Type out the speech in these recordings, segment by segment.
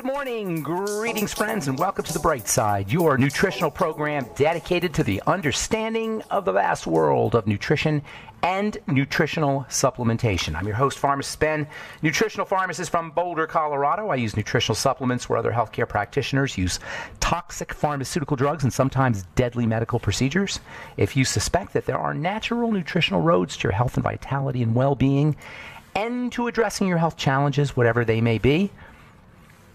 Good morning, greetings friends, and welcome to The Bright Side, your nutritional program dedicated to the understanding of the vast world of nutrition and nutritional supplementation. I'm your host, Pharmacist Ben, nutritional pharmacist from Boulder, Colorado. I use nutritional supplements where other healthcare practitioners use toxic pharmaceutical drugs and sometimes deadly medical procedures. If you suspect that there are natural nutritional roads to your health and vitality and well-being and to addressing your health challenges, whatever they may be,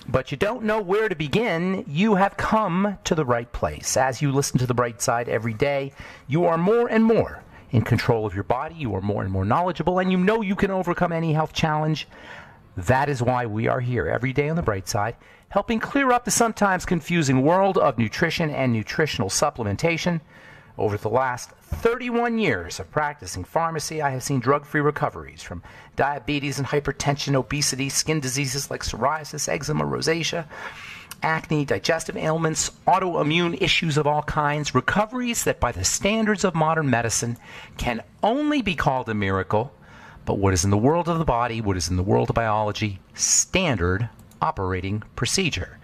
but you don't know where to begin, you have come to the right place. As you listen to The Bright Side every day, you are more and more in control of your body, you are more and more knowledgeable, and you know you can overcome any health challenge. That is why we are here every day on The Bright Side, helping clear up the sometimes confusing world of nutrition and nutritional supplementation. Over the last 31 years of practicing pharmacy, I have seen drug-free recoveries from diabetes and hypertension, obesity, skin diseases like psoriasis, eczema, rosacea, acne, digestive ailments, autoimmune issues of all kinds, recoveries that by the standards of modern medicine can only be called a miracle, but what is in the world of the body, what is in the world of biology, standard operating procedure.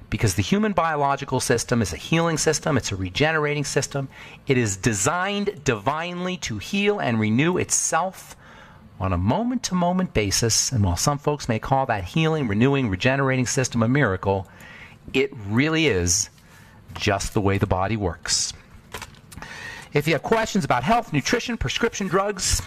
Because the human biological system is a healing system, it's a regenerating system. It is designed divinely to heal and renew itself on a moment-to-moment basis. And while some folks may call that healing, renewing, regenerating system a miracle, it really is just the way the body works. If you have questions about health, nutrition, prescription drugs,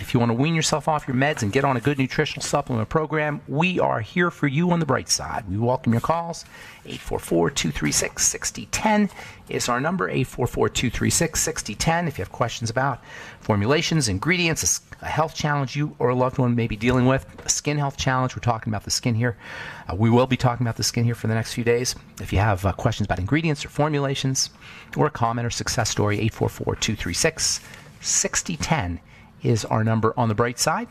if you want to wean yourself off your meds and get on a good nutritional supplement program, we are here for you on The Bright Side. We welcome your calls. 844-236-6010 is our number, 844-236-6010. If you have questions about formulations, ingredients, a health challenge you or a loved one may be dealing with, a skin health challenge, we're talking about the skin here. We will be talking about the skin here for the next few days. If you have questions about ingredients or formulations or a comment or success story, 844-236-6010 is our number on The Bright Side.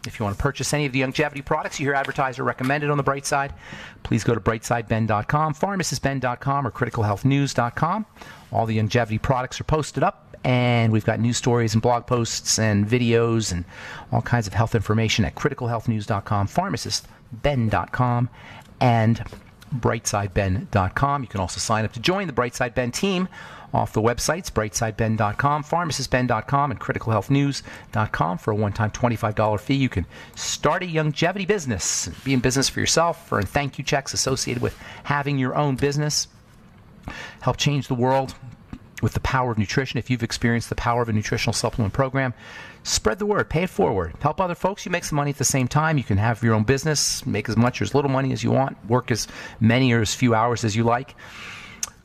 If you want to purchase any of the longevity products you hear advertised or recommended on The Bright Side, please go to brightsideben.com, pharmacistben.com, or criticalhealthnews.com. All the longevity products are posted up, and we've got news stories and blog posts and videos and all kinds of health information at criticalhealthnews.com, pharmacistben.com, and brightsideben.com. You can also sign up to join the Brightside Ben team off the websites, brightsideben.com, pharmacistben.com, and criticalhealthnews.com. For a one-time $25 fee, you can start a longevity business, be in business for yourself, earn thank you checks associated with having your own business, help change the world with the power of nutrition. If you've experienced the power of a nutritional supplement program, spread the word, pay it forward. Help other folks. You make some money at the same time. You can have your own business, make as much or as little money as you want, work as many or as few hours as you like.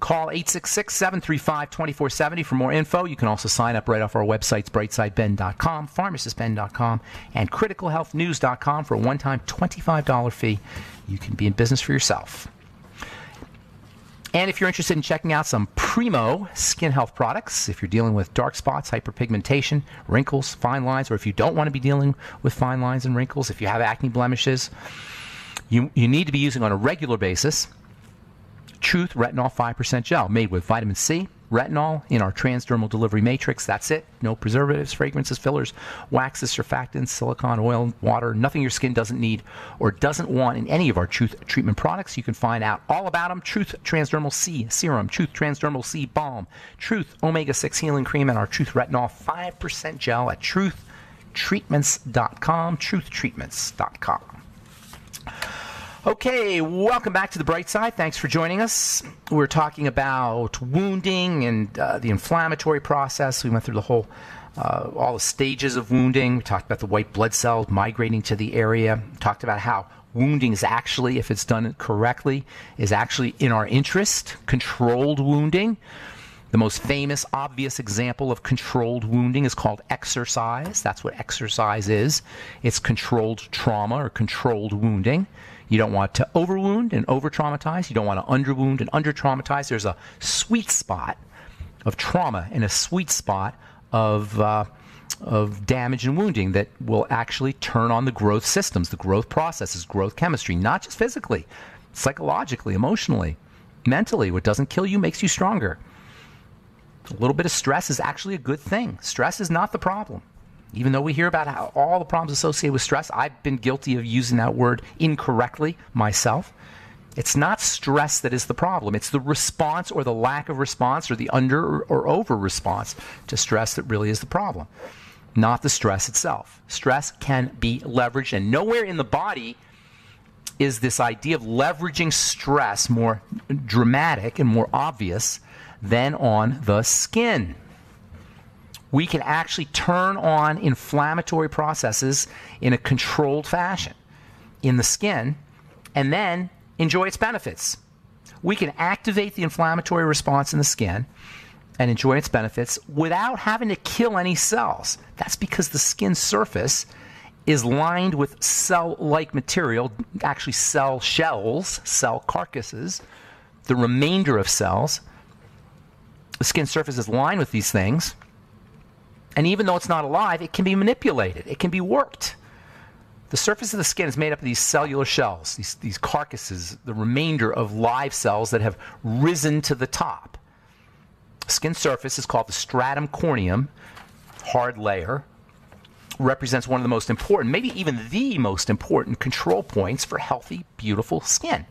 Call 866-735-2470 for more info. You can also sign up right off our websites, brightsideben.com, pharmacistben.com, and criticalhealthnews.com for a one-time $25 fee. You can be in business for yourself. And if you're interested in checking out some primo skin health products, if you're dealing with dark spots, hyperpigmentation, wrinkles, fine lines, or if you don't want to be dealing with fine lines and wrinkles, if you have acne blemishes, you need to be using on a regular basis Truth Retinol 5% Gel, made with vitamin C, retinol in our transdermal delivery matrix. That's it. No preservatives, fragrances, fillers, waxes, surfactants, silicone, oil, water, nothing your skin doesn't need or doesn't want in any of our Truth treatment products. You can find out all about them. Truth Transdermal C Serum, Truth Transdermal C Balm, Truth Omega-6 Healing Cream, and our Truth Retinol 5% Gel at truthtreatments.com, truthtreatments.com. Okay, welcome back to The Bright Side. Thanks for joining us. We're talking about wounding and the inflammatory process. We went through the whole, all the stages of wounding. We talked about the white blood cells migrating to the area. We talked about how wounding is actually, if it's done correctly, is actually in our interest. Controlled wounding. The most famous, obvious example of controlled wounding is called exercise. That's what exercise is. It's controlled trauma or controlled wounding. You don't want to overwound and over-traumatize. You don't want to underwound and under-traumatize. There's a sweet spot of trauma and a sweet spot of damage and wounding that will actually turn on the growth systems, the growth processes, growth chemistry, not just physically, psychologically, emotionally, mentally. What doesn't kill you makes you stronger. A little bit of stress is actually a good thing. Stress is not the problem. Even though we hear about how all the problems associated with stress, I've been guilty of using that word incorrectly myself. It's not stress that is the problem. It's the response or the lack of response or the under or over response to stress that really is the problem, not the stress itself. Stress can be leveraged, and nowhere in the body is this idea of leveraging stress more dramatic and more obvious than on the skin. We can actually turn on inflammatory processes in a controlled fashion in the skin and then enjoy its benefits. We can activate the inflammatory response in the skin and enjoy its benefits without having to kill any cells. That's because the skin surface is lined with cell-like material, actually cell shells, cell carcasses, the remainder of cells. The skin surface is lined with these things, and even though it's not alive, it can be manipulated. It can be worked. The surface of the skin is made up of these cellular shells, these carcasses, the remainder of live cells that have risen to the top. Skin surface is called the stratum corneum, hard layer, represents one of the most important, maybe even the most important control points for healthy, beautiful skin.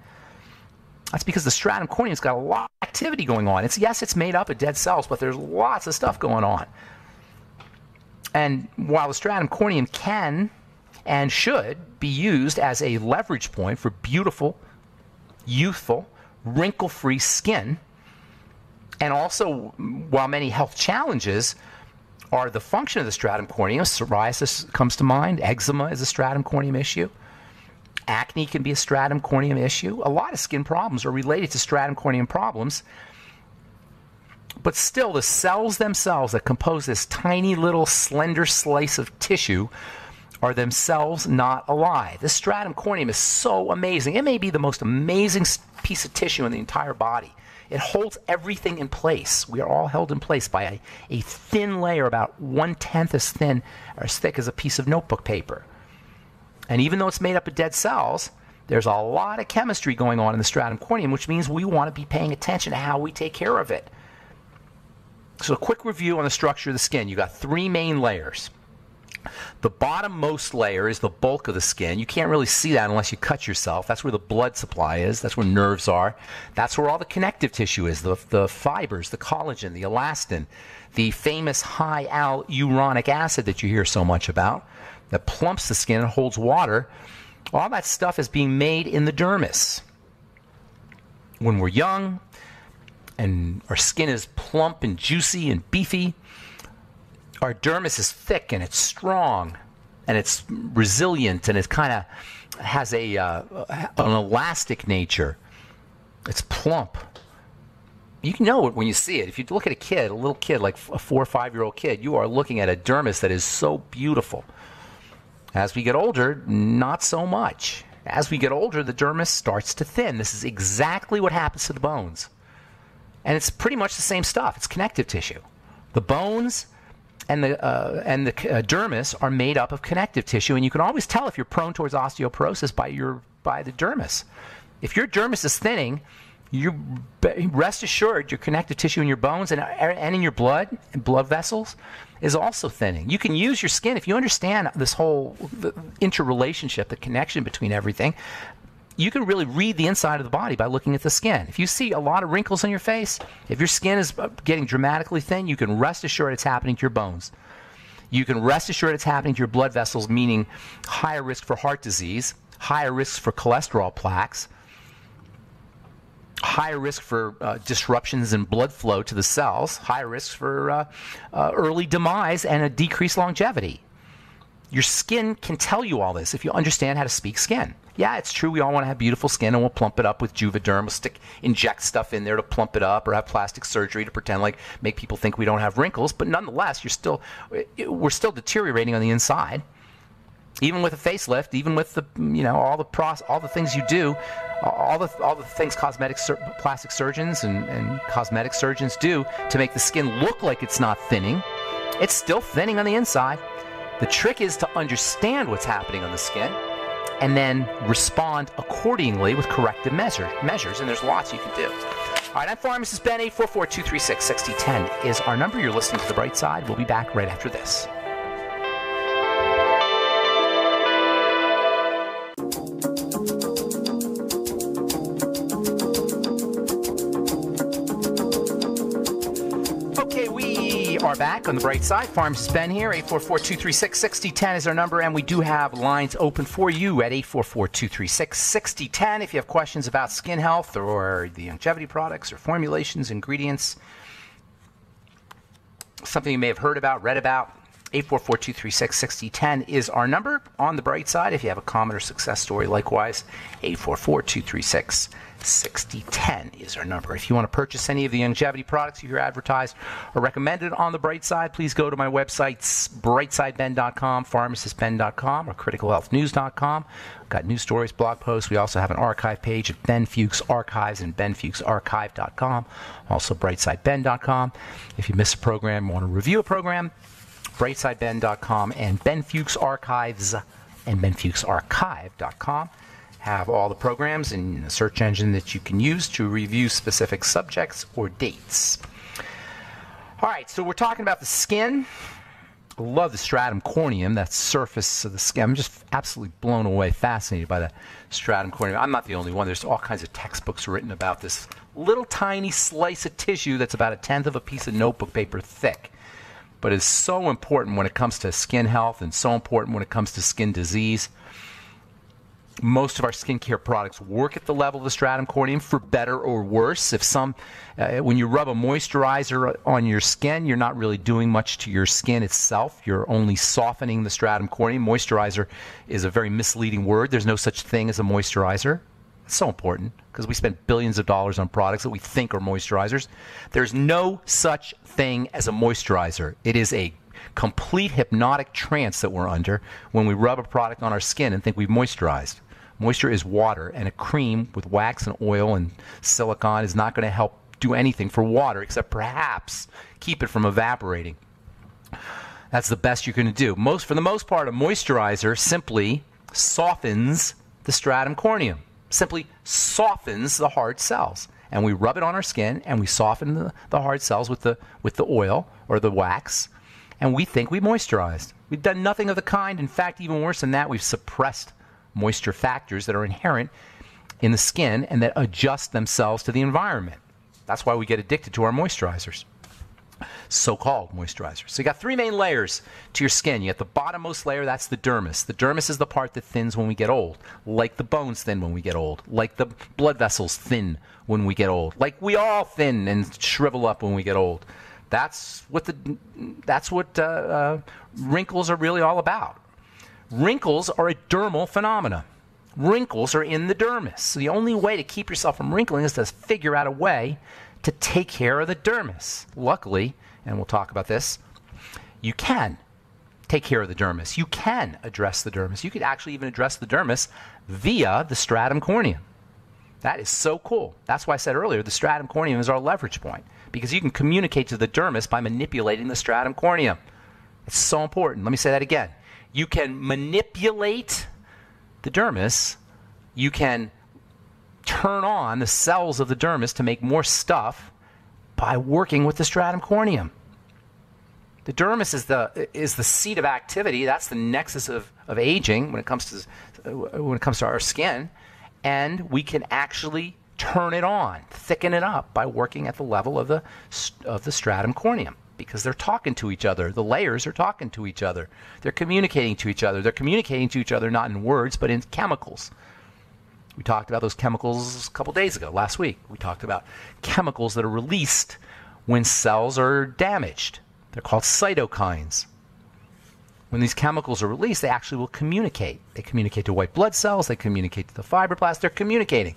That's because the stratum corneum's got a lot of activity going on. Yes, it's made up of dead cells, but there's lots of stuff going on. And while the stratum corneum can and should be used as a leverage point for beautiful, youthful, wrinkle-free skin, and also while many health challenges are the function of the stratum corneum, psoriasis comes to mind, eczema is a stratum corneum issue, acne can be a stratum corneum issue. A lot of skin problems are related to stratum corneum problems, but still the cells themselves that compose this tiny little slender slice of tissue are themselves not alive. The stratum corneum is so amazing. It may be the most amazing piece of tissue in the entire body. It holds everything in place. We are all held in place by a thin layer, about 1/10 as thin or as thick as a piece of notebook paper. And even though it's made up of dead cells, there's a lot of chemistry going on in the stratum corneum, which means we want to be paying attention to how we take care of it. So a quick review on the structure of the skin. You've got 3 main layers. The bottommost layer is the bulk of the skin. You can't really see that unless you cut yourself. That's where the blood supply is. That's where nerves are. That's where all the connective tissue is, the fibers, the collagen, the elastin, the famous high hyaluronic acid that you hear so much about that plumps the skin and holds water. All that stuff is being made in the dermis. When we're young and our skin is plump and juicy and beefy, our dermis is thick and it's strong and it's resilient and it kind of has an elastic nature. It's plump. You can know it when you see it. If you look at a little kid, like a 4 or 5-year-old kid, you are looking at a dermis that is so beautiful. As we get older, not so much. As we get older, the dermis starts to thin. This is exactly what happens to the bones. And it's pretty much the same stuff. It's connective tissue. The bones and the dermis are made up of connective tissue, and you can always tell if you're prone towards osteoporosis by the dermis. If your dermis is thinning, you rest assured your connective tissue in your bones and in your blood and blood vessels is also thinning. You can use your skin if you understand this whole interrelationship, the connection between everything. You can really read the inside of the body by looking at the skin. If you see a lot of wrinkles on your face, if your skin is getting dramatically thin, you can rest assured it's happening to your bones. You can rest assured it's happening to your blood vessels, meaning higher risk for heart disease, higher risk for cholesterol plaques, higher risk for disruptions in blood flow to the cells, higher risk for early demise and a decreased longevity. Your skin can tell you all this if you understand how to speak skin. Yeah, it's true we all want to have beautiful skin and we'll plump it up with Juvederm. We'll inject stuff in there to plump it up or have plastic surgery to pretend like make people think we don't have wrinkles. But nonetheless, we're still deteriorating on the inside. Even with a facelift, even with the all the things you do, all the things plastic surgeons and cosmetic surgeons do to make the skin look like it's not thinning, it's still thinning on the inside. The trick is to understand what's happening on the skin and then respond accordingly with corrective measures, and there's lots you can do. All right, I'm Pharmacist Ben. 844-236-6010 is our number. You're listening to The Bright Side. We'll be back right after this. far back on the bright side. Pharmacist Ben here. 844-236-6010 is our number, and we do have lines open for you at 844-236-6010. If you have questions about skin health or the longevity products or formulations, ingredients, something you may have heard about, read about, 844-236-6010 is our number on the bright side. If you have a comment or success story, likewise, 844-236-6010 is our number. If you want to purchase any of the longevity products you hear advertised or recommended on the bright side, please go to my websites, brightsideben.com, pharmacistben.com, or criticalhealthnews.com. We've got news stories, blog posts. We also have an archive page at Ben Fuchs Archives and benfuchsarchive.com, also brightsideben.com. If you miss a program, want to review a program, brightsideben.com and Ben Fuchs Archives and benfuchsarchive.com have all the programs in a search engine that you can use to review specific subjects or dates. All right, so we're talking about the skin. I love the stratum corneum, that surface of the skin. I'm just absolutely blown away, fascinated by the stratum corneum. I'm not the only one. There's all kinds of textbooks written about this little tiny slice of tissue that's about 1/10 of a piece of notebook paper thick, but is so important when it comes to skin health and so important when it comes to skin disease. Most of our skincare products work at the level of the stratum corneum for better or worse. When you rub a moisturizer on your skin, you're not really doing much to your skin itself. You're only softening the stratum corneum. Moisturizer is a very misleading word. There's no such thing as a moisturizer. It's so important because we spend billions of dollars on products that we think are moisturizers. There's no such thing as a moisturizer. It is a complete hypnotic trance that we're under when we rub a product on our skin and think we've moisturized. Moisture is water, and a cream with wax and oil and silicone is not going to help do anything for water except perhaps keep it from evaporating. That's the best you're going to do. For the most part, a moisturizer simply softens the stratum corneum, simply softens the hard cells. And we rub it on our skin, and we soften the hard cells with the oil or the wax, and we think we moisturized. We've done nothing of the kind. In fact, even worse than that, we've suppressed moisture factors that are inherent in the skin and that adjust themselves to the environment. That's why we get addicted to our moisturizers, so-called moisturizers. So you got three main layers to your skin. You got the bottommost layer, that's the dermis. The dermis is the part that thins when we get old, like the bones thin when we get old, like the blood vessels thin when we get old, like we all thin and shrivel up when we get old. That's what wrinkles are really all about. Wrinkles are a dermal phenomena. Wrinkles are in the dermis. So the only way to keep yourself from wrinkling is to figure out a way to take care of the dermis. Luckily, and we'll talk about this, you can take care of the dermis. You can address the dermis. You could actually even address the dermis via the stratum corneum. That is so cool. That's why I said earlier the stratum corneum is our leverage point, because you can communicate to the dermis by manipulating the stratum corneum. It's so important. Let me say that again. You can manipulate the dermis. You can turn on the cells of the dermis to make more stuff by working with the stratum corneum. The dermis is the seat of activity. That's the nexus of aging when it comes to our skin, and we can actually turn it on, thicken it up by working at the level of the stratum corneum, because they're talking to each other. The layers are talking to each other. They're communicating to each other. They're communicating to each other not in words, but in chemicals. We talked about those chemicals a couple days ago, last week. We talked about chemicals that are released when cells are damaged. They're called cytokines. When these chemicals are released, they actually will communicate. They communicate to white blood cells. They communicate to the fibroblasts. They're communicating.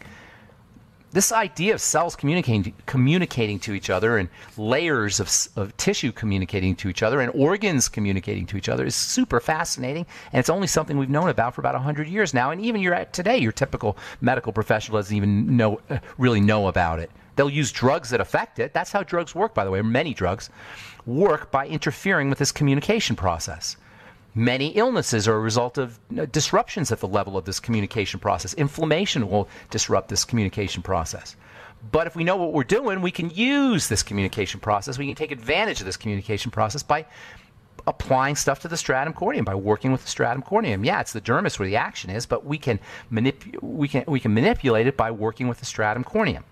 This idea of cells communicating to each other, and layers of tissue communicating to each other, and organs communicating to each other is super fascinating, and it's only something we've known about for about 100 years now. And even today, your typical medical professional doesn't even really know about it. They'll use drugs that affect it. That's how drugs work, by the way. Many drugs work by interfering with this communication process. Many illnesses are a result of disruptions at the level of this communication process. Inflammation will disrupt this communication process. But if we know what we're doing, we can use this communication process. We can take advantage of this communication process by applying stuff to the stratum corneum, by working with the stratum corneum. Yeah, it's the dermis where the action is, but we can manipulate it by working with the stratum corneum.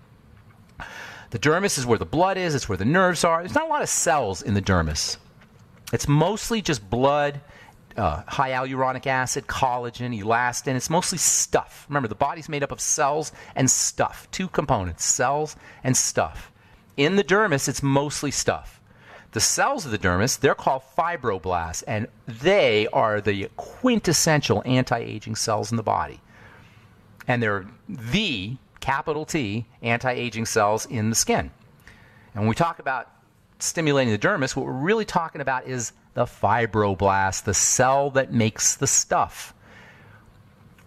The dermis is where the blood is. It's where the nerves are. There's not a lot of cells in the dermis. It's mostly just blood, high hyaluronic acid, collagen, elastin. It's mostly stuff. Remember, the body's made up of cells and stuff. Two components, cells and stuff. In the dermis, it's mostly stuff. The cells of the dermis, they're called fibroblasts, and they are the quintessential anti-aging cells in the body. And they're the, capital T, anti-aging cells in the skin. And when we talk about stimulating the dermis, what we're really talking about is the fibroblast, the cell that makes the stuff.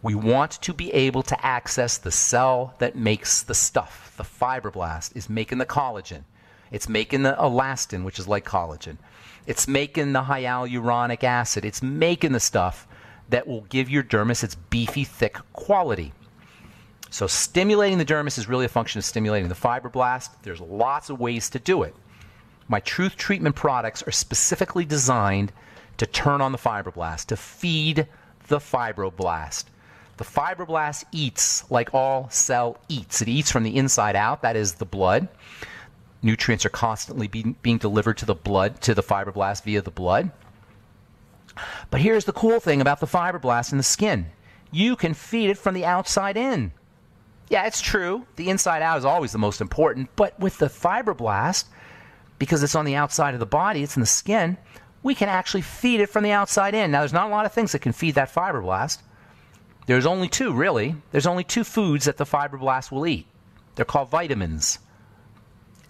We want to be able to access the cell that makes the stuff. The fibroblast is making the collagen. It's making the elastin, which is like collagen. It's making the hyaluronic acid. It's making the stuff that will give your dermis its beefy, thick quality. So stimulating the dermis is really a function of stimulating the fibroblast. There's lots of ways to do it. My Truth Treatment products are specifically designed to turn on the fibroblast, to feed the fibroblast. The fibroblast eats like all cell eats. It eats from the inside out, that is the blood. Nutrients are constantly being delivered to the blood, to the fibroblast via the blood. But here's the cool thing about the fibroblast in the skin. You can feed it from the outside in. Yeah, it's true. The inside out is always the most important. But with the fibroblast, because it's on the outside of the body, it's in the skin, we can actually feed it from the outside in. Now, there's not a lot of things that can feed that fibroblast. There's only two, really. There's only two foods that the fibroblast will eat. They're called vitamins.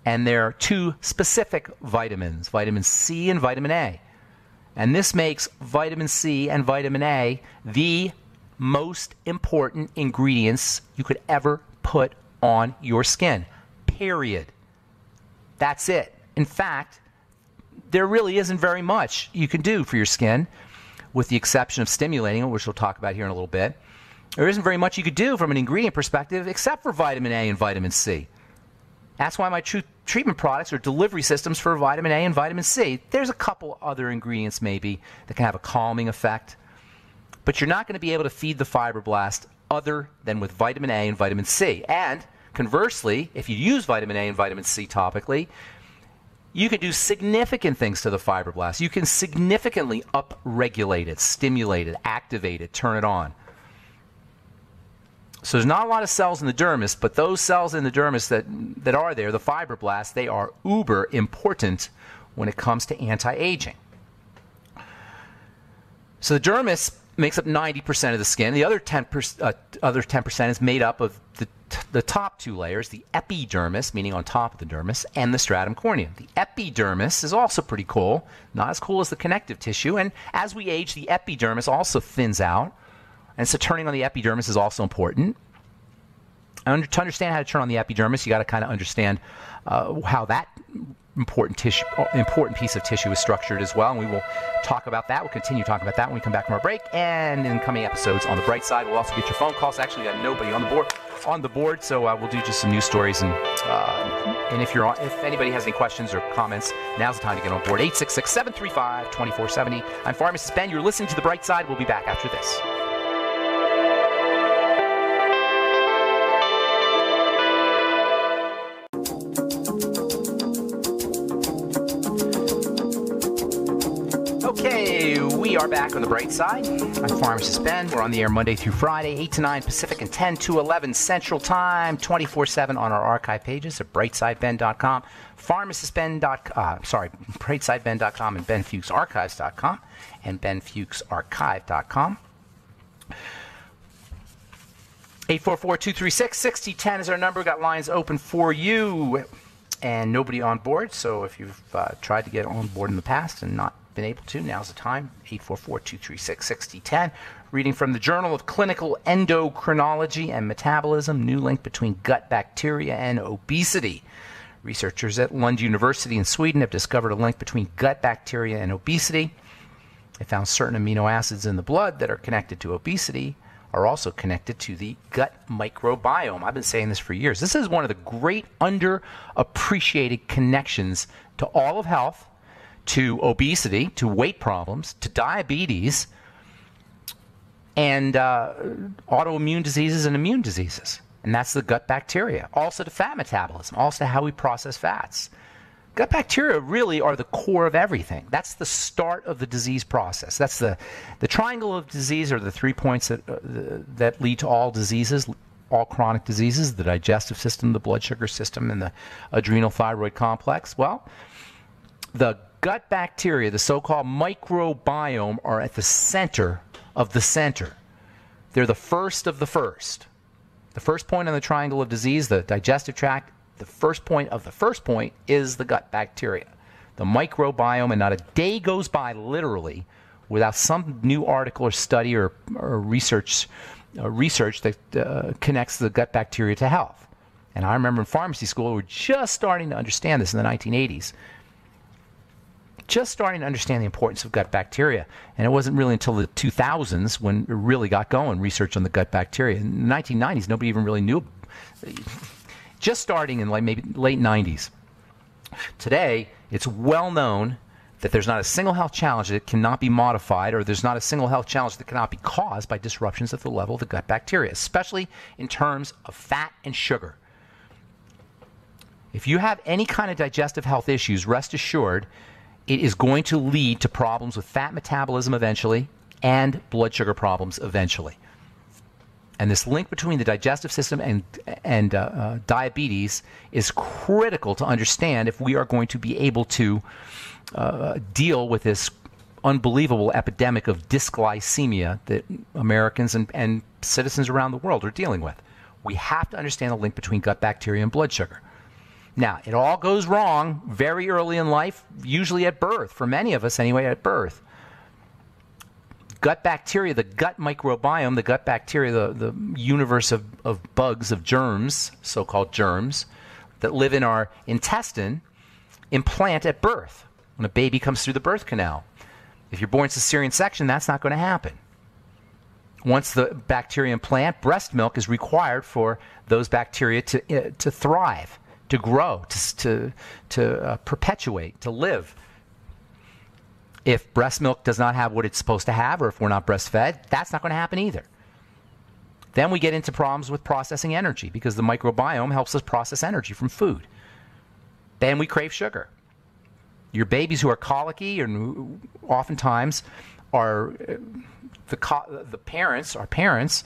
And they're two specific vitamins, vitamin C and vitamin A. And this makes vitamin C and vitamin A the most important ingredients you could ever put on your skin, period. That's it. In fact, there really isn't very much you can do for your skin, with the exception of stimulating it, which we'll talk about here in a little bit. There isn't very much you could do from an ingredient perspective except for vitamin A and vitamin C. That's why my Truth Treatment products are delivery systems for vitamin A and vitamin C. There's a couple other ingredients maybe that can have a calming effect, but you're not going to be able to feed the fibroblast other than with vitamin A and vitamin C. And conversely, if you use vitamin A and vitamin C topically, you can do significant things to the fibroblast. You can significantly upregulate it, stimulate it, activate it, turn it on. So there's not a lot of cells in the dermis, but those cells in the dermis that are there, the fibroblasts, they are uber important when it comes to anti-aging. So the dermis makes up 90% of the skin. The other 10% is made up of the top two layers, the epidermis, meaning on top of the dermis, and the stratum corneum. The epidermis is also pretty cool, not as cool as the connective tissue, and as we age, the epidermis also thins out. And so turning on the epidermis is also important. And to understand how to turn on the epidermis, you got to kind of understand how that important piece of tissue is structured as well. And we will talk about that. We'll continue talking about that when we come back from our break. And in coming episodes on the bright side, we'll also get your phone calls. Actually, we got nobody on the board, so we'll do just some news stories. And if anybody has any questions or comments, now's the time to get on board. 866-735-2470. I'm Pharmacist Ben. You're listening to The Bright Side. We'll be back after this. Okay, we are back on The Bright Side. I'm Pharmacist Ben. We're on the air Monday through Friday, 8 to 9 Pacific and 10 to 11 Central Time, 24/7 on our archive pages at brightsideben.com, brightsideben.com and benfuchsarchives.com and benfuchsarchive.com. 844-236-6010 is our number. We've got lines open for you and nobody on board. So if you've tried to get on board in the past and not been able to, now's the time. 844-236-6010. Reading from the Journal of Clinical Endocrinology and Metabolism, new link between gut bacteria and obesity. Researchers at Lund University in Sweden have discovered a link between gut bacteria and obesity. They found certain amino acids in the blood that are connected to obesity are also connected to the gut microbiome. I've been saying this for years. This is one of the great underappreciated connections to all of health, to obesity, to weight problems, to diabetes, and autoimmune diseases and immune diseases. and that's the gut bacteria. Also to fat metabolism, also how we process fats. Gut bacteria really are the core of everything. That's the start of the disease process. That's the triangle of disease, or the 3 points that lead to all diseases, all chronic diseases: the digestive system, the blood sugar system, and the adrenal thyroid complex. Well, the gut bacteria, the so-called microbiome, are at the center of the center. They're the first of the first. The first point on the triangle of disease, the digestive tract, the first point of the first point is the gut bacteria, the microbiome, and not a day goes by, literally, without some new article or study or research that connects the gut bacteria to health. And I remember in pharmacy school, we were just starting to understand this in the 1980s. Just starting to understand the importance of gut bacteria. And it wasn't really until the 2000s when it really got going, research on the gut bacteria. In the 1990s, nobody even really knew. Just starting in like maybe late 90s. Today, it's well known that there's not a single health challenge that cannot be modified, or there's not a single health challenge that cannot be caused by disruptions at the level of the gut bacteria, especially in terms of fat and sugar. If you have any kind of digestive health issues, rest assured, it is going to lead to problems with fat metabolism eventually and blood sugar problems eventually. And this link between the digestive system and diabetes is critical to understand if we are going to be able to deal with this unbelievable epidemic of dysglycemia that Americans and citizens around the world are dealing with. We have to understand the link between gut bacteria and blood sugar. Now, it all goes wrong very early in life, usually at birth, for many of us anyway, at birth. Gut bacteria, the gut microbiome, the gut bacteria, the universe of bugs, of germs, so-called germs, that live in our intestine, implant at birth when a baby comes through the birth canal. If you're born cesarean section, that's not going to happen. Once the bacteria implant, breast milk is required for those bacteria to thrive, to grow, to perpetuate, to live. If breast milk does not have what it's supposed to have, or if we're not breastfed, that's not going to happen either. Then we get into problems with processing energy, because the microbiome helps us process energy from food. Then we crave sugar. Your babies who are colicky, and oftentimes are the parents, our parents,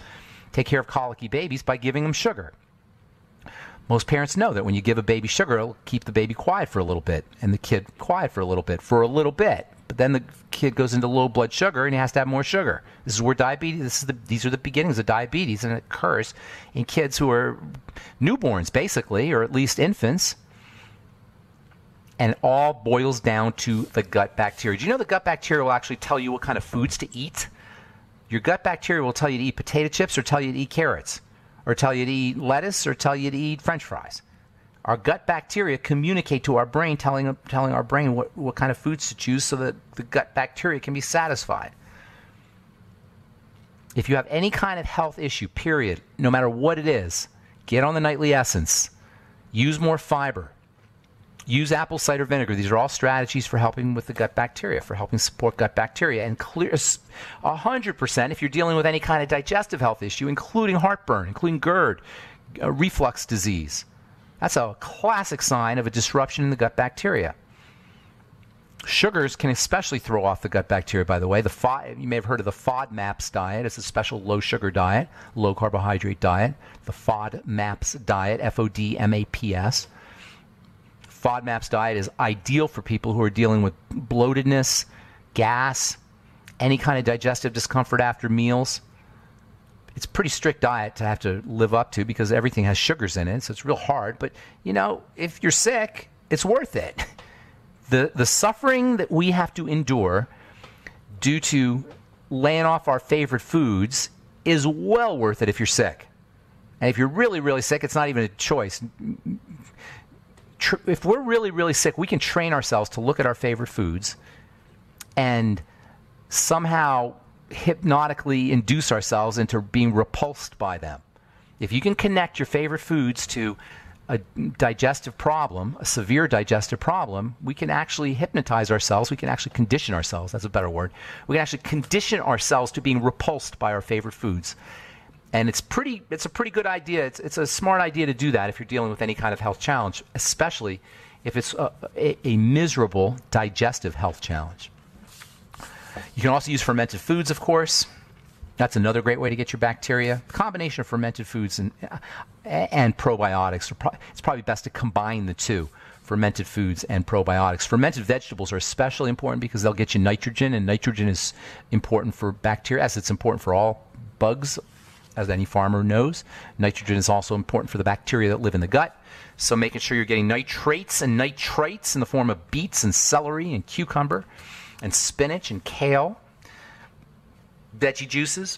take care of colicky babies by giving them sugar. Most parents know that when you give a baby sugar, it'll keep the baby quiet for a little bit, and the kid quiet for a little bit. But then the kid goes into low blood sugar, and he has to have more sugar. This is where diabetes, these are the beginnings of diabetes, and it occurs in kids who are newborns, basically, or at least infants. And it all boils down to the gut bacteria. Do you know the gut bacteria will actually tell you what kind of foods to eat? Your gut bacteria will tell you to eat potato chips, or tell you to eat carrots, or tell you to eat lettuce, or tell you to eat French fries. Our gut bacteria communicate to our brain, telling our brain what kind of foods to choose so that the gut bacteria can be satisfied. If you have any kind of health issue, period, no matter what it is, get on the nightly essence. Use more fiber. Use apple cider vinegar. These are all strategies for helping with the gut bacteria, for helping support gut bacteria. And clear 100% if you're dealing with any kind of digestive health issue, including heartburn, including GERD, reflux disease. That's a classic sign of a disruption in the gut bacteria. Sugars can especially throw off the gut bacteria, by the way. You may have heard of the FODMAPs diet. It's a special low-sugar diet, low-carbohydrate diet. The FODMAPs diet, FODMAPs. FODMAPs diet is ideal for people who are dealing with bloatedness, gas, any kind of digestive discomfort after meals. It's a pretty strict diet to have to live up to because everything has sugars in it, so it's real hard. But, you know, if you're sick, it's worth it. The suffering that we have to endure due to laying off our favorite foods is well worth it if you're sick. And if you're really, really sick, it's not even a choice. If we're really, really sick, we can train ourselves to look at our favorite foods and somehow hypnotically induce ourselves into being repulsed by them. If you can connect your favorite foods to a digestive problem, a severe digestive problem, we can actually hypnotize ourselves. We can actually condition ourselves. That's a better word. We can actually condition ourselves to being repulsed by our favorite foods. And it's a pretty good idea. It's a smart idea to do that if you're dealing with any kind of health challenge, especially if it's a miserable digestive health challenge. You can also use fermented foods, of course. That's another great way to get your bacteria. A combination of fermented foods and probiotics. It's probably best to combine the two, fermented foods and probiotics. Fermented vegetables are especially important because they'll get you nitrogen, and nitrogen is important for bacteria, as it's important for all bugs, as any farmer knows. Nitrogen is also important for the bacteria that live in the gut. So making sure you're getting nitrates and nitrites in the form of beets and celery and cucumber and spinach and kale. Veggie juices.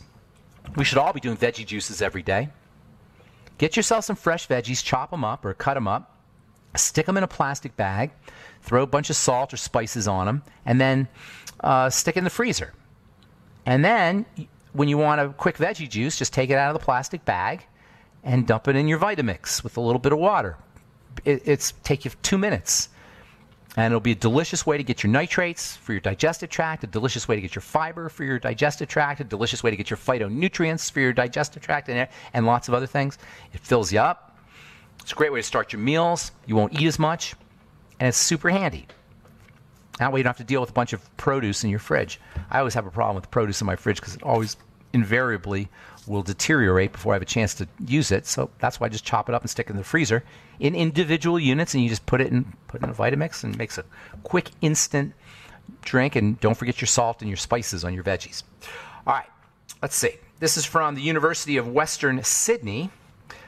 We should all be doing veggie juices every day. Get yourself some fresh veggies, chop them up or cut them up, stick them in a plastic bag, throw a bunch of salt or spices on them, and then stick it in the freezer. And then when you want a quick veggie juice, just take it out of the plastic bag and dump it in your Vitamix with a little bit of water. It's take you 2 minutes. And it'll be a delicious way to get your nitrates for your digestive tract, a delicious way to get your fiber for your digestive tract, a delicious way to get your phytonutrients for your digestive tract, and lots of other things. It fills you up. It's a great way to start your meals. You won't eat as much. And it's super handy. That way you don't have to deal with a bunch of produce in your fridge. I always have a problem with the produce in my fridge because it always invariably will deteriorate before I have a chance to use it. So that's why I just chop it up and stick it in the freezer in individual units, and you just put it in a Vitamix, and it makes a quick, instant drink. And don't forget your salt and your spices on your veggies. All right, let's see. This is from the University of Western Sydney.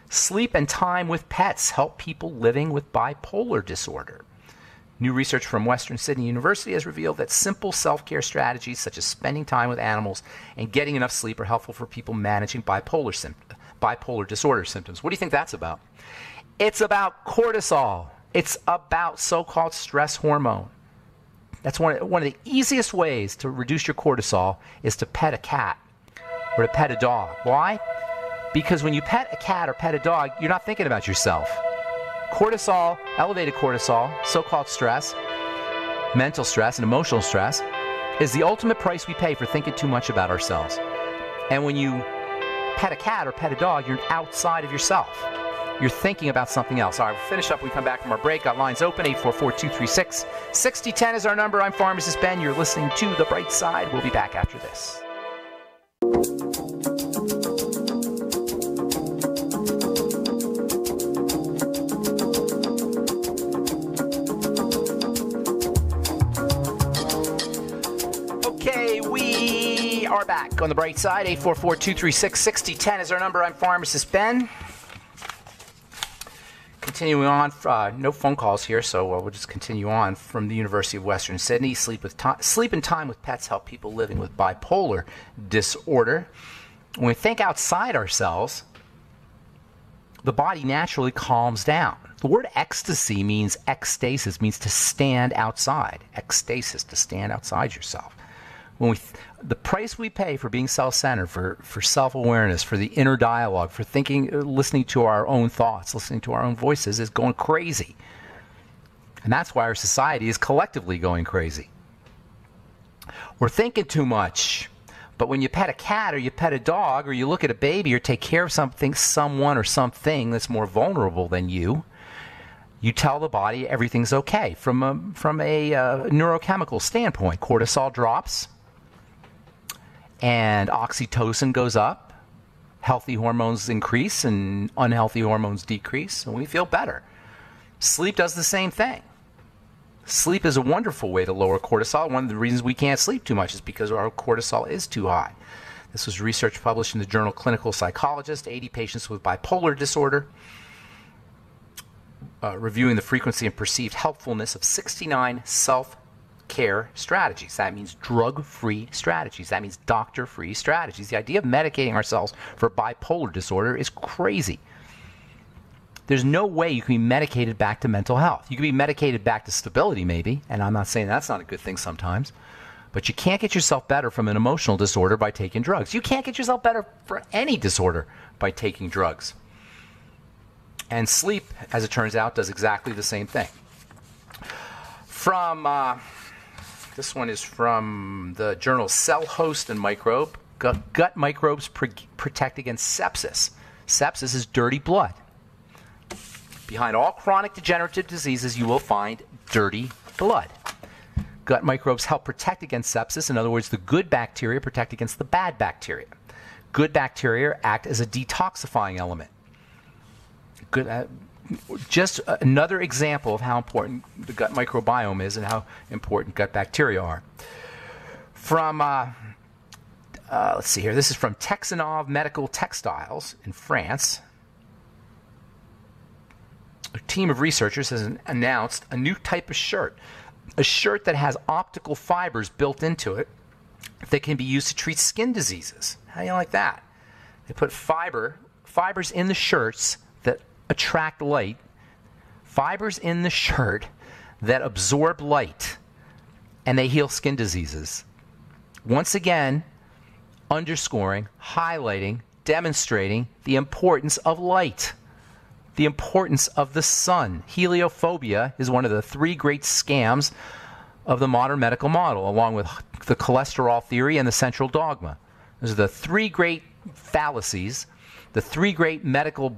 Sleep and time with pets help people living with bipolar disorder. New research from Western Sydney University has revealed that simple self-care strategies such as spending time with animals and getting enough sleep are helpful for people managing bipolar disorder symptoms. What do you think that's about? It's about cortisol. It's about so-called stress hormone. That's one of the easiest ways to reduce your cortisol is to pet a cat or to pet a dog. Why? Because when you pet a cat or pet a dog, you're not thinking about yourself. Cortisol, elevated cortisol, so-called stress, mental stress and emotional stress, is the ultimate price we pay for thinking too much about ourselves. And when you pet a cat or pet a dog, you're outside of yourself. You're thinking about something else. All right, we'll finish up. We come back from our break. Got lines open. 844-236-6010 is our number. I'm Pharmacist Ben. You're listening to The Bright Side. We'll be back after this. Are back on The Bright Side. 844-236-6010 is our number. I'm Pharmacist Ben. Continuing on, no phone calls here, so we'll just continue on. From the University of Western Sydney, sleep and time with pets help people living with bipolar disorder. When we think outside ourselves, the body naturally calms down. The word ecstasy means ecstasis, means to stand outside. Ecstasis, to stand outside yourself. The price we pay for being self-centered, for self-awareness, for the inner dialogue, for listening to our own thoughts, listening to our own voices is going crazy. And that's why our society is collectively going crazy. We're thinking too much. But when you pet a cat or you pet a dog or you look at a baby or take care of someone or something that's more vulnerable than you, you tell the body everything's okay. From a neurochemical standpoint, cortisol drops, and oxytocin goes up, healthy hormones increase, and unhealthy hormones decrease, and we feel better. Sleep does the same thing. Sleep is a wonderful way to lower cortisol. One of the reasons we can't sleep too much is because our cortisol is too high. This was research published in the journal Clinical Psychologist, 80 patients with bipolar disorder, reviewing the frequency and perceived helpfulness of 69 self-care strategies. That means drug-free strategies. That means doctor-free strategies. The idea of medicating ourselves for bipolar disorder is crazy. There's no way you can be medicated back to mental health. You can be medicated back to stability maybe, and I'm not saying that's not a good thing sometimes, but you can't get yourself better from an emotional disorder by taking drugs. You can't get yourself better for any disorder by taking drugs. And sleep, as it turns out, does exactly the same thing. This one is from the journal Cell Host and Microbe, Gut microbes protect against sepsis. Sepsis is dirty blood. Behind all chronic degenerative diseases, you will find dirty blood. Gut microbes help protect against sepsis. In other words, the good bacteria protect against the bad bacteria. Good bacteria act as a detoxifying element. Just another example of how important the gut microbiome is and how important gut bacteria are. From, let's see here, this is from Texanov Medical Textiles in France. A team of researchers has announced a new type of shirt, a shirt that has optical fibers built into it that can be used to treat skin diseases. How do you like that? They put fibers in the shirts that attract light, fibers in the shirt that absorb light, and they heal skin diseases. Once again, underscoring, highlighting, demonstrating the importance of light, the importance of the sun. Heliophobia is one of the three great scams of the modern medical model, along with the cholesterol theory and the central dogma. Those are the three great fallacies, the three great medical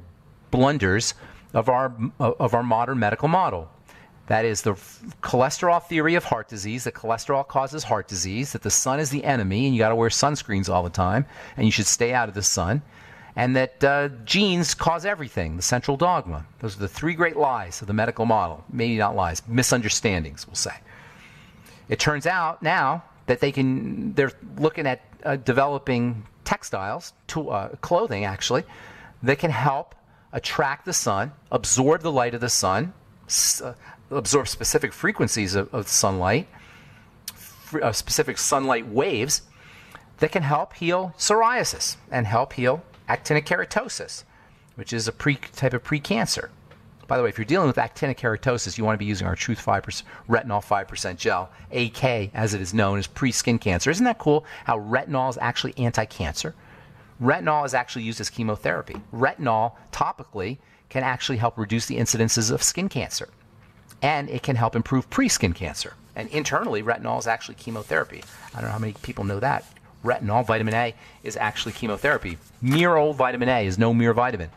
blunders of our modern medical model. That is the cholesterol theory of heart disease, that cholesterol causes heart disease, that the sun is the enemy and you got to wear sunscreens all the time and you should stay out of the sun, and that genes cause everything, the central dogma. Those are the three great lies of the medical model. Maybe not lies, misunderstandings, we'll say. It turns out now that they're looking at developing textiles, clothing actually, that can help attract the sun, absorb the light of the sun, absorb specific frequencies of sunlight, specific sunlight waves that can help heal psoriasis and help heal actinic keratosis, which is a type of pre-cancer. By the way, if you're dealing with actinic keratosis, you want to be using our Truth 5% Retinol 5% Gel, AK as it is known, as pre-skin cancer. Isn't that cool how retinol is actually anti-cancer? Retinol is actually used as chemotherapy. Retinol, topically, can actually help reduce the incidences of skin cancer. And it can help improve pre-skin cancer. And internally, retinol is actually chemotherapy. I don't know how many people know that. Retinol, vitamin A, is actually chemotherapy. Mere old vitamin A is no mere vitamin.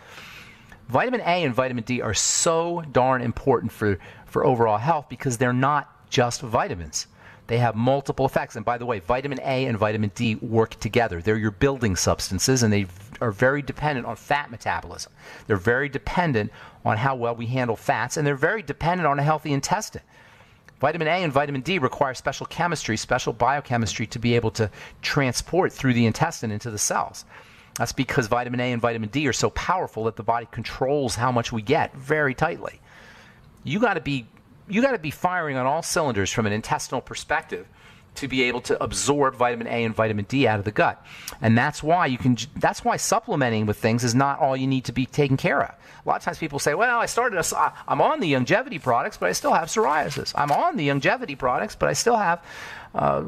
Vitamin A and vitamin D are so darn important for overall health because they're not just vitamins. They have multiple effects. And by the way, vitamin A and vitamin D work together. They're your building substances, and they are very dependent on fat metabolism. They're very dependent on how well we handle fats, and they're very dependent on a healthy intestine. Vitamin A and vitamin D require special chemistry, special biochemistry to be able to transport through the intestine into the cells. That's because vitamin A and vitamin D are so powerful that the body controls how much we get very tightly. You got to be firing on all cylinders from an intestinal perspective to be able to absorb vitamin A and vitamin D out of the gut. And that's why supplementing with things is not all you need to be taken care of. A lot of times people say, well, I'm on the longevity products, but I still have psoriasis. I'm on the longevity products, but I still have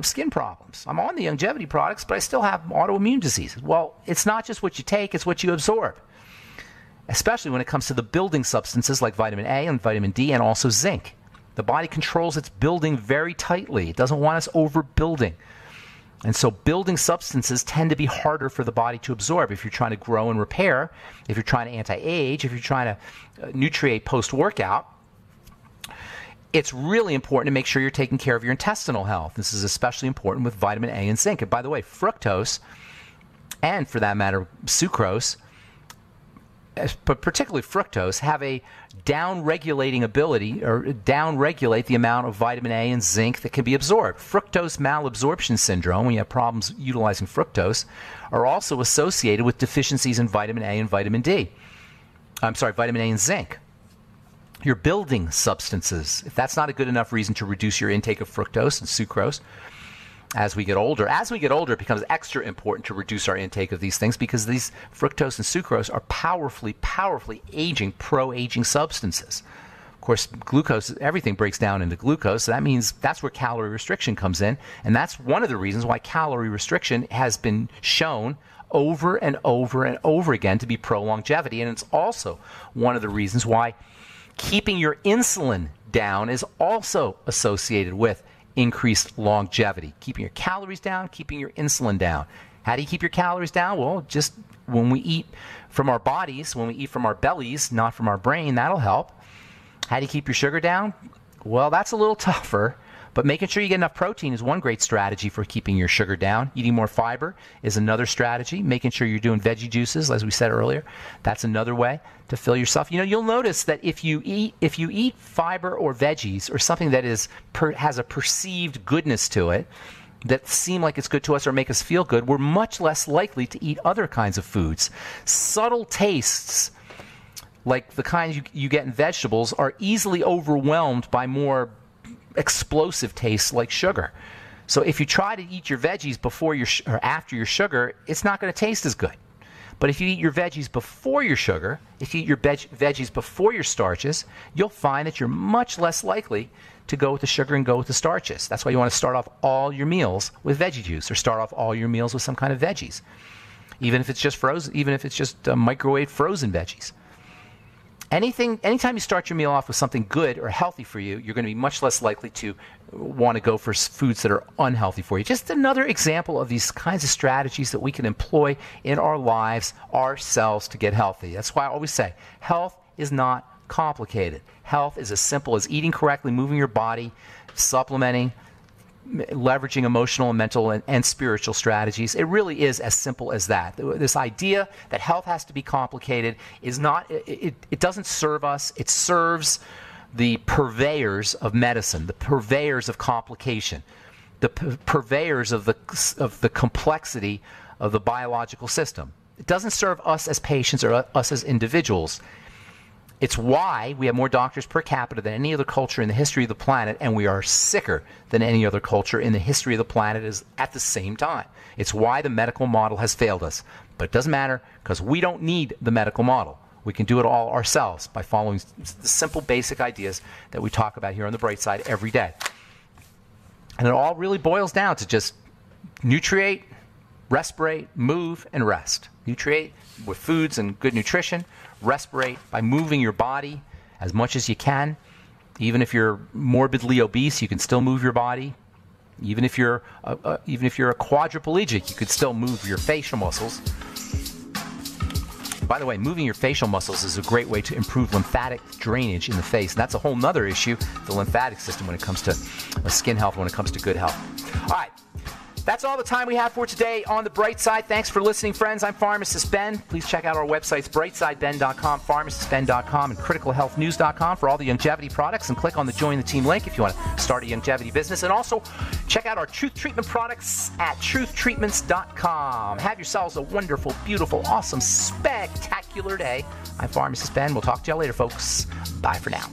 skin problems. I'm on the longevity products, but I still have autoimmune diseases. Well, it's not just what you take, it's what you absorb. Especially when it comes to the building substances like vitamin A and vitamin D and also zinc. The body controls its building very tightly. It doesn't want us overbuilding. And so building substances tend to be harder for the body to absorb if you're trying to grow and repair, if you're trying to anti-age, if you're trying to nutriate post-workout. It's really important to make sure you're taking care of your intestinal health. This is especially important with vitamin A and zinc. And by the way, fructose, and for that matter, sucrose, but particularly fructose, have a down-regulating ability, or down-regulate the amount of vitamin A and zinc that can be absorbed. Fructose malabsorption syndrome, when you have problems utilizing fructose, are also associated with deficiencies in vitamin A and vitamin D. Vitamin A and zinc. Your building substances, if that's not a good enough reason to reduce your intake of fructose and sucrose as we get older. As we get older, it becomes extra important to reduce our intake of these things because these fructose and sucrose are powerfully aging, pro-aging substances. Of course, glucose, everything breaks down into glucose, so that means that's where calorie restriction comes in, and that's one of the reasons why calorie restriction has been shown over and over and over again to be pro-longevity, and it's also one of the reasons why keeping your insulin down is also associated with increased longevity. Keeping your calories down, keeping your insulin down How do you keep your calories down? Well, just when we eat from our bodies, when we eat from our bellies, not from our brain, that'll help. How do you keep your sugar down? Well, that's a little tougher, but making sure you get enough protein is one great strategy for keeping your sugar down. Eating more fiber is another strategy. Making sure you're doing veggie juices, as we said earlier, that's another way to fill yourself. You'll notice that if you eat fiber or veggies or something that has a perceived goodness to it, that seem like it's good to us or make us feel good, we're much less likely to eat other kinds of foods. Subtle tastes, like the kinds you get in vegetables, are easily overwhelmed by more explosive tastes like sugar. So if you try to eat your veggies before or after your sugar, it's not going to taste as good. But if you eat your veggies before your sugar, if you eat your veggies before your starches, you'll find that you're much less likely to go with the sugar and go with the starches. That's why you want to start off all your meals with veggie juice, or start off all your meals with some kind of veggies, even if it's just frozen, even if it's just microwave frozen veggies. Anytime you start your meal off with something good or healthy for you, you're going to be much less likely to want to go for foods that are unhealthy for you. Just another example of these kinds of strategies that we can employ in our lives ourselves to get healthy. That's why I always say health is not complicated. Health is as simple as eating correctly, moving your body, supplementing, leveraging emotional and mental and spiritual strategies. It really is as simple as that. This idea that health has to be complicated is not, it doesn't serve us. It serves the purveyors of medicine, the purveyors of complication, the purveyors of the complexity of the biological system. It doesn't serve us as patients or us as individuals. It's why we have more doctors per capita than any other culture in the history of the planet, and we are sicker than any other culture in the history of the planet is at the same time. It's why the medical model has failed us. But it doesn't matter, because we don't need the medical model. We can do it all ourselves by following the simple basic ideas that we talk about here on The Bright Side every day. And it all really boils down to just nutriate, respirate, move, and rest. Nutriate with foods and good nutrition. Respirate by moving your body as much as you can. Even if you're morbidly obese, you can still move your body. Even if you're a quadriplegic, you could still move your facial muscles. By the way, moving your facial muscles is a great way to improve lymphatic drainage in the face. And that's a whole nother issue, the lymphatic system, when it comes to skin health, when it comes to good health. All right. That's all the time we have for today on The Bright Side. Thanks for listening, friends. I'm Pharmacist Ben. Please check out our websites, brightsideben.com, pharmacistben.com, and criticalhealthnews.com for all the longevity products, and click on the Join the Team link if you want to start a longevity business. And also, check out our Truth Treatment products at truthtreatments.com. Have yourselves a wonderful, beautiful, awesome, spectacular day. I'm Pharmacist Ben. We'll talk to you later, folks. Bye for now.